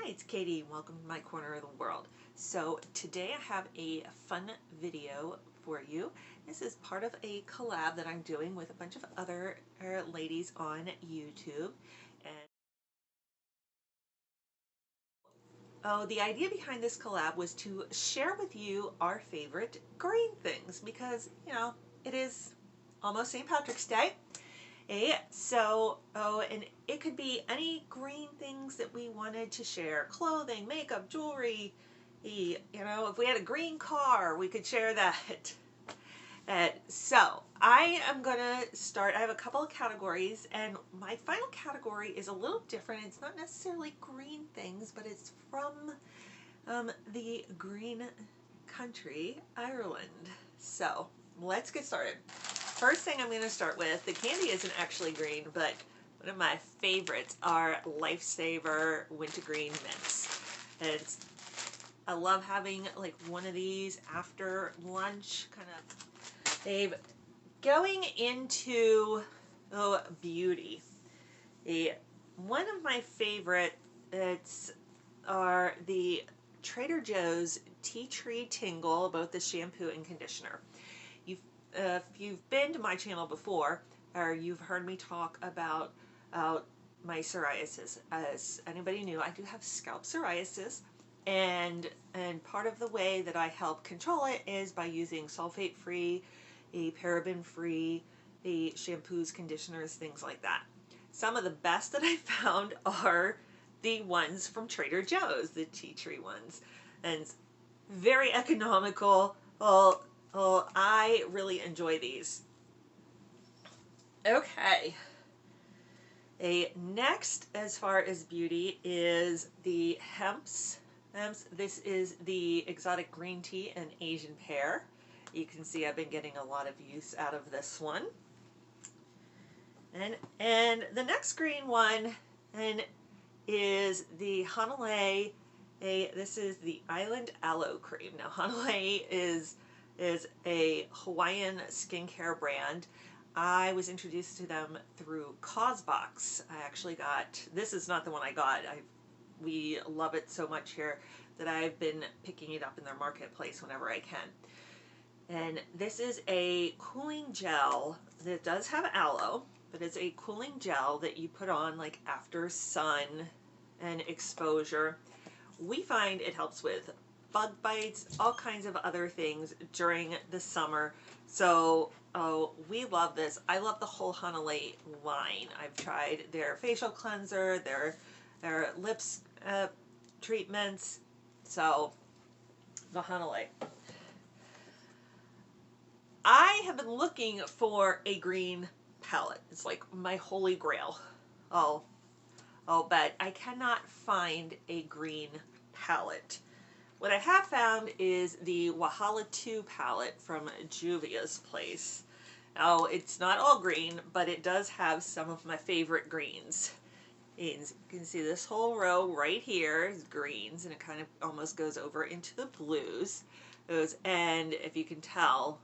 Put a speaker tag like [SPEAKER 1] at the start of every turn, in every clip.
[SPEAKER 1] Hi, it's Katie and welcome to my corner of the world. So today I have a fun video for you. This is part of a collab that I'm doing with a bunch of other ladies on YouTube. And the idea behind this collab was to share with you our favorite green things because, it is almost St. Patrick's Day. And it could be any green things that we wanted to share. Clothing, makeup, jewelry. If we had a green car, we could share that. So I am going to start. I have a couple of categories, and my final category is a little different. It's not necessarily green things, but it's from the green country, Ireland. So let's get started. First thing I'm going to start with, the candy isn't actually green, but one of my favorites are Lifesaver Wintergreen mints. And I love having like one of these after lunch, kind of going into beauty. One of my favorites are the Trader Joe's Tea Tree Tingle, both the shampoo and conditioner. If you've been to my channel before, or you've heard me talk about my psoriasis, as anybody knew, I do have scalp psoriasis, and part of the way that I help control it is by using sulfate-free, paraben-free, shampoos, conditioners, things like that. Some of the best that I found are the ones from Trader Joe's, the tea tree ones, and very economical. Well, I really enjoy these. Okay. Next, as far as beauty, is the Hemp's. This is the exotic green tea and Asian pear. You can see I've been getting a lot of use out of this one. And the next green one is the Hanalei. This is the Island Aloe Cream. Now, Hanalei is a Hawaiian skincare brand. I was introduced to them through Causebox. I actually got, this is not the one I got. We love it so much here that I've been picking it up in their marketplace whenever I can. And this is a cooling gel that does have aloe, but it's a cooling gel that you put on like after sun and exposure. We find it helps with bug bites, all kinds of other things during the summer. So we love this. I love the whole Hanalei line. I've tried their facial cleanser, their lips treatments. So the Hanalei. I have been looking for a green palette. It's like my holy grail. But I cannot find a green palette. What I have found is the Wahala 2 palette from Juvia's Place. Now, it's not all green, but it does have some of my favorite greens. And you can see this whole row right here is greens, and it kind of almost goes over into the blues. And if you can tell,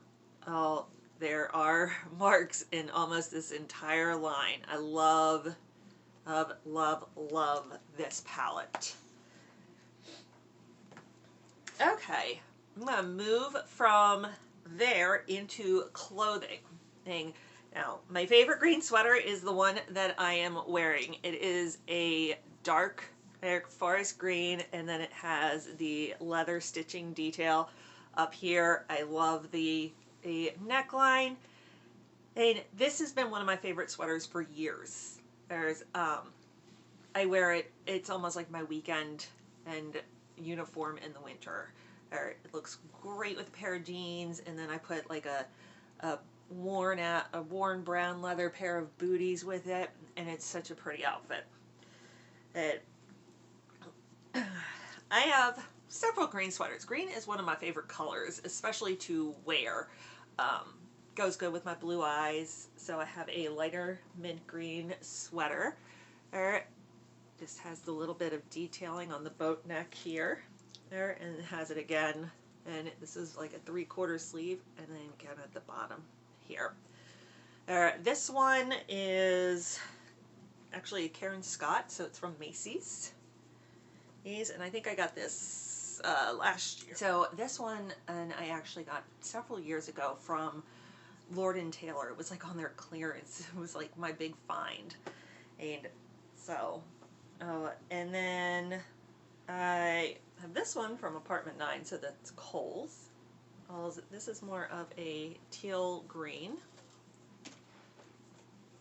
[SPEAKER 1] there are marks in almost this entire line. I love, love, love, love this palette. Okay, I'm going to move from there into clothing. Now, my favorite green sweater is the one that I am wearing. It is a dark forest green, and then it has the leather stitching detail up here. I love the neckline, and this has been one of my favorite sweaters for years. I wear it, it's almost like my weekend and uniform in the winter. It looks great with a pair of jeans, and then I put like a worn brown leather pair of booties with it, and it's such a pretty outfit. I have several green sweaters. Green is one of my favorite colors, especially to wear. Goes good with my blue eyes. So I have a lighter mint green sweater. Just has the little bit of detailing on the boat neck here. And it has it again. And this is like a 3/4 sleeve, and then again at the bottom here. This one is actually Karen Scott, so it's from Macy's. these, and I think I got this last year. So this one, and I actually got several years ago from Lord & Taylor. It was like on their clearance. It was like my big find. And so, and then I have this one from Apartment 9, so that's Kohl's. This is more of a teal green.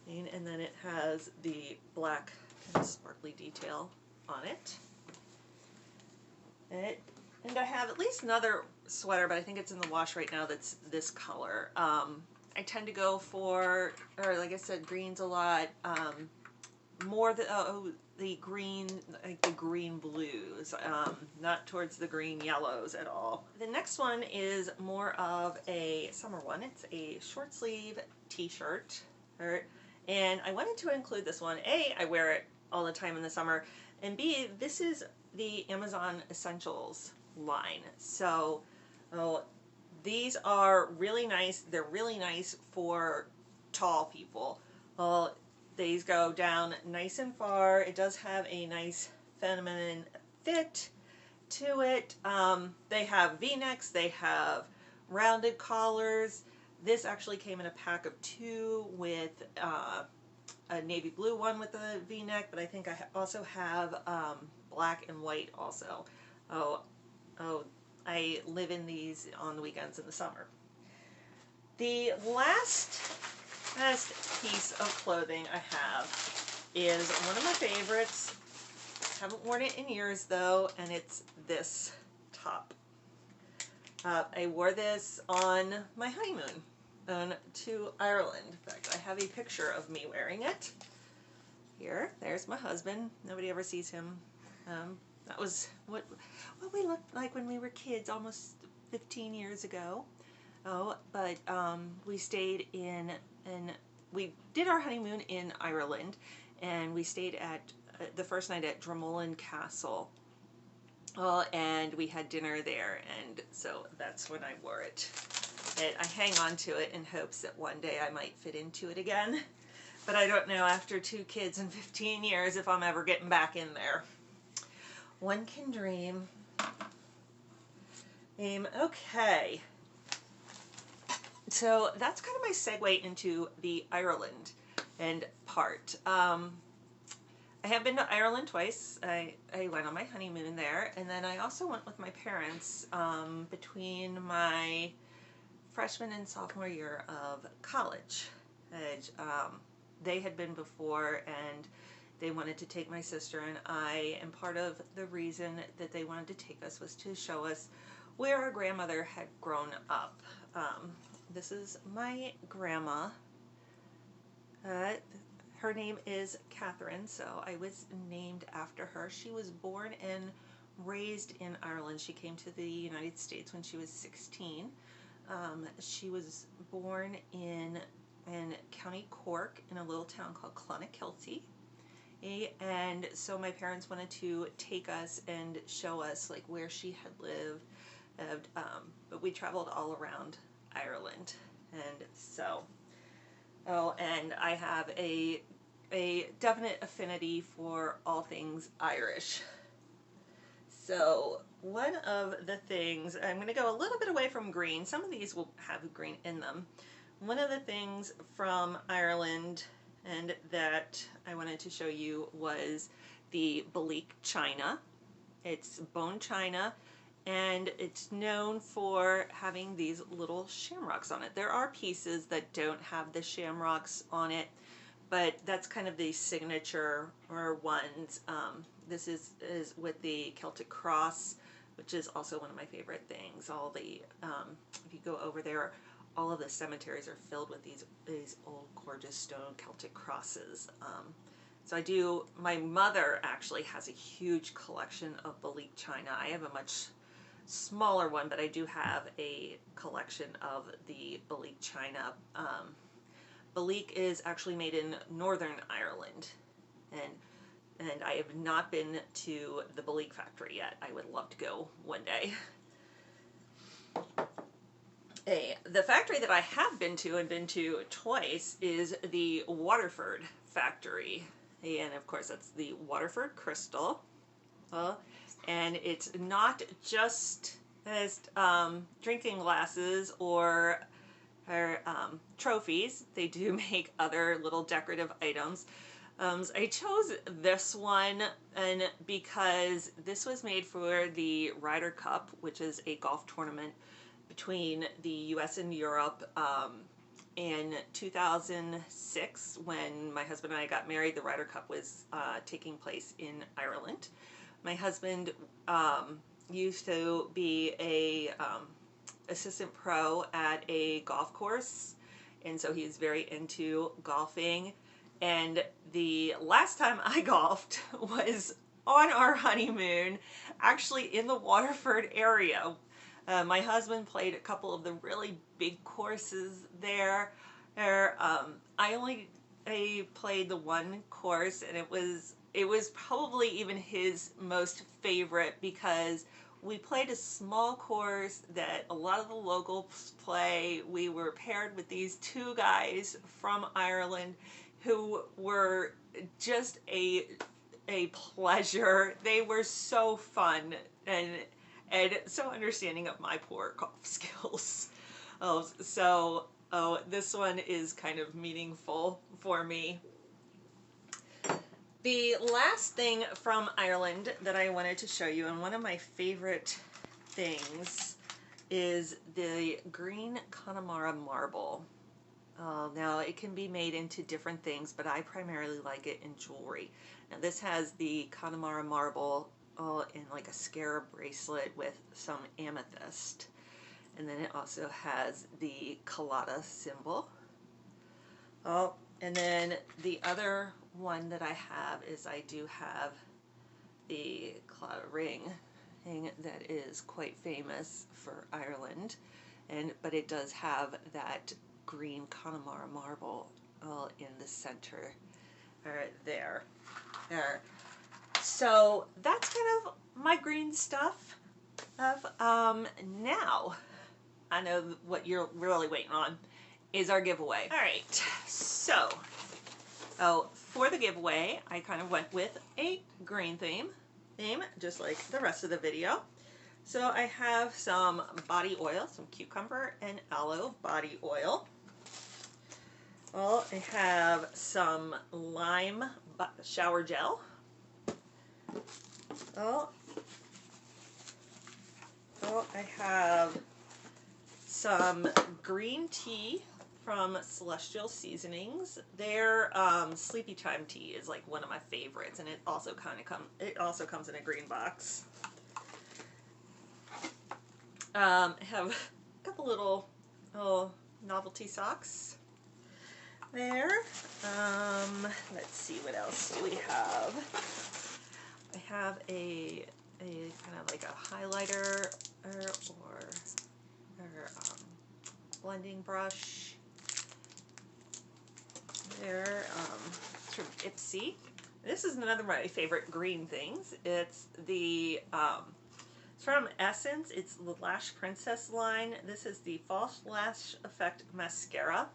[SPEAKER 1] And then it has the black kind of sparkly detail on it. And I have at least another sweater, but I think it's in the wash right now, that's this color. I tend to go for, or like I said, greens a lot. More the green, like the green blues, not towards the green yellows at all. The next one is more of a summer one. It's a short sleeve t-shirt, and I wanted to include this one. A, I wear it all the time in the summer, and B, this is the Amazon Essentials line. So these are really nice. They're really nice for tall people. These go down nice and far. It does have a nice feminine fit to it. They have V-necks, they have rounded collars. This actually came in a pack of 2 with a navy blue one with a V-neck, but I think I also have black and white also. I live in these on the weekends in the summer. The last piece of clothing I have is one of my favorites. Haven't worn it in years though, and it's this top. I wore this on my honeymoon to Ireland. In fact, I have a picture of me wearing it. Here, there's my husband. Nobody ever sees him. That was what we looked like when we were kids, almost 15 years ago. But we stayed and we did our honeymoon in Ireland, and we stayed at the first night at Dromulin Castle, and we had dinner there, and so that's when I wore it. And I hang on to it in hopes that one day I might fit into it again, but I don't know after 2 kids and 15 years if I'm ever getting back in there. One can dream. Okay. So that's kind of my segue into the Ireland and part. I have been to Ireland twice. I went on my honeymoon there, and then I also went with my parents between my freshman and sophomore year of college. They had been before, and they wanted to take my sister and I, and part of the reason that they wanted to take us was to show us where our grandmother had grown up. This is my grandma. Her name is Catherine, so I was named after her. She was born and raised in Ireland. She came to the United States when she was 16. She was born in County Cork in a little town called Clonakilty. And so my parents wanted to take us and show us like where she had lived. But we traveled all around Ireland, and so and I have a definite affinity for all things Irish. So one of the things, I'm going to go a little bit away from green. Some of these will have green in them. One of the things from Ireland and that I wanted to show you was the Balik china. It's bone china, and it's known for having these little shamrocks on it. There are pieces that don't have the shamrocks on it, but that's kind of the signature or ones. This is with the Celtic cross, which is also one of my favorite things. All the if you go over there, all of the cemeteries are filled with these old gorgeous stone Celtic crosses. So I do, my mother actually has a huge collection of Balik china. I have a much smaller one, but I do have a collection of the Balik china. Balik is actually made in Northern Ireland, and I have not been to the Balik factory yet. I would love to go one day. The factory that I have been to, and been to twice, is the Waterford factory. And of course that's the Waterford crystal. And it's not just as drinking glasses or trophies. They do make other little decorative items. I chose this one and because this was made for the Ryder Cup, which is a golf tournament between the US and Europe. In 2006, when my husband and I got married, the Ryder Cup was taking place in Ireland. My husband used to be a assistant pro at a golf course, and so he's very into golfing. And the last time I golfed was on our honeymoon, actually in the Waterford area. My husband played a couple of the really big courses there. I played the one course, and it was probably even his most favorite because we played a small course that a lot of the locals play. We were paired with these two guys from Ireland who were just a pleasure. They were so fun and so understanding of my poor golf skills. This one is kind of meaningful for me. The last thing from Ireland that I wanted to show you, and one of my favorite things, is the green Connemara marble. Now it can be made into different things, but I primarily like it in jewelry. Now this has the Connemara marble in like a scarab bracelet with some amethyst. And then it also has the Collab symbol. Oh, and then the other one that I have is I do have the Collab ring that is quite famous for Ireland, but it does have that green Connemara marble in the center there. So that's kind of my green stuff. Now I know what you're really waiting on is our giveaway. All right, so for the giveaway, I kind of went with a green theme, just like the rest of the video. So I have some body oil, some cucumber and aloe body oil. Well, I have some lime shower gel. I have some green tea from Celestial Seasonings. Their Sleepy Time tea is like one of my favorites, and it also comes in a green box. I have a couple little novelty socks there. Let's see, what else do we have? I have a kind of like a highlighter or blending brush there. It's from Ipsy. This is another of my favorite green things. It's the it's from Essence. It's the Lash Princess line. This is the False Lash Effect Mascara.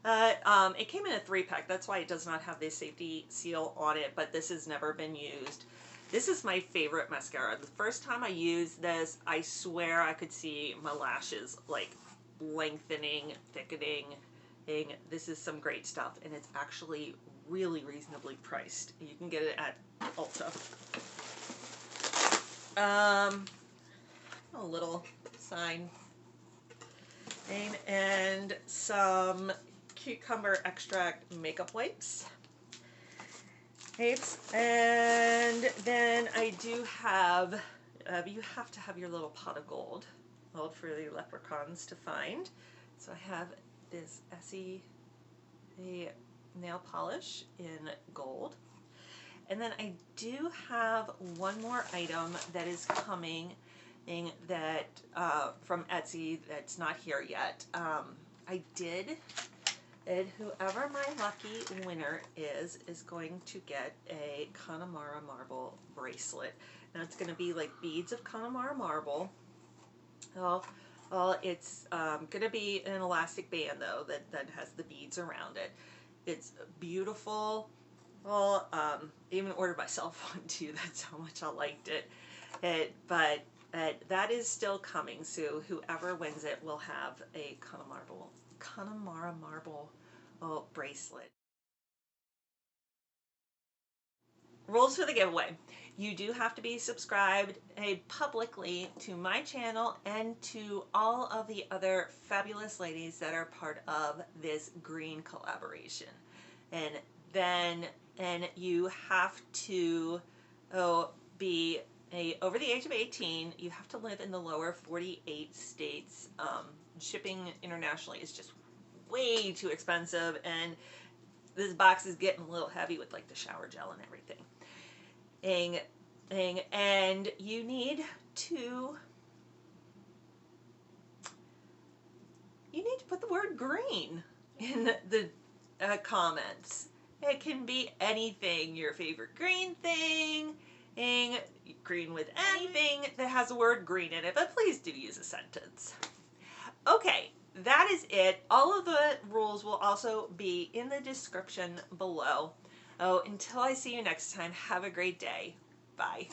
[SPEAKER 1] It came in a 3-pack. That's why it does not have the safety seal on it, but this has never been used. This is my favorite mascara. The first time I used this, I swear I could see my lashes like lengthening, thickening. This is some great stuff, and it's actually really reasonably priced. You can get it at Ulta. A little sign and some cucumber extract makeup wipes. And then I do have, you have to have your little pot of gold for the leprechauns to find. So I have this Essie nail polish in gold. And then I do have one more item that is coming that from Etsy that's not here yet. And whoever my lucky winner is going to get a Connemara marble bracelet. Now it's going to be like beads of Connemara marble. It's going to be an elastic band though that has the beads around it. It's beautiful. I even ordered myself one too. That's how much I liked it. But that is still coming, so whoever wins it will have a Connemara marble bracelet. Rules for the giveaway. You do have to be subscribed publicly to my channel and to all of the other fabulous ladies that are part of this green collaboration. And then you have to be over the age of 18. You have to live in the lower 48 states. Shipping internationally is just way too expensive, and this box is getting a little heavy with like the shower gel and everything. And you need to put the word green in the comments. It can be anything, your favorite green thing, green with anything that has the word green in it, but please do use a sentence. Okay, that is it. All of the rules will also be in the description below. Oh, until I see you next time, have a great day. Bye.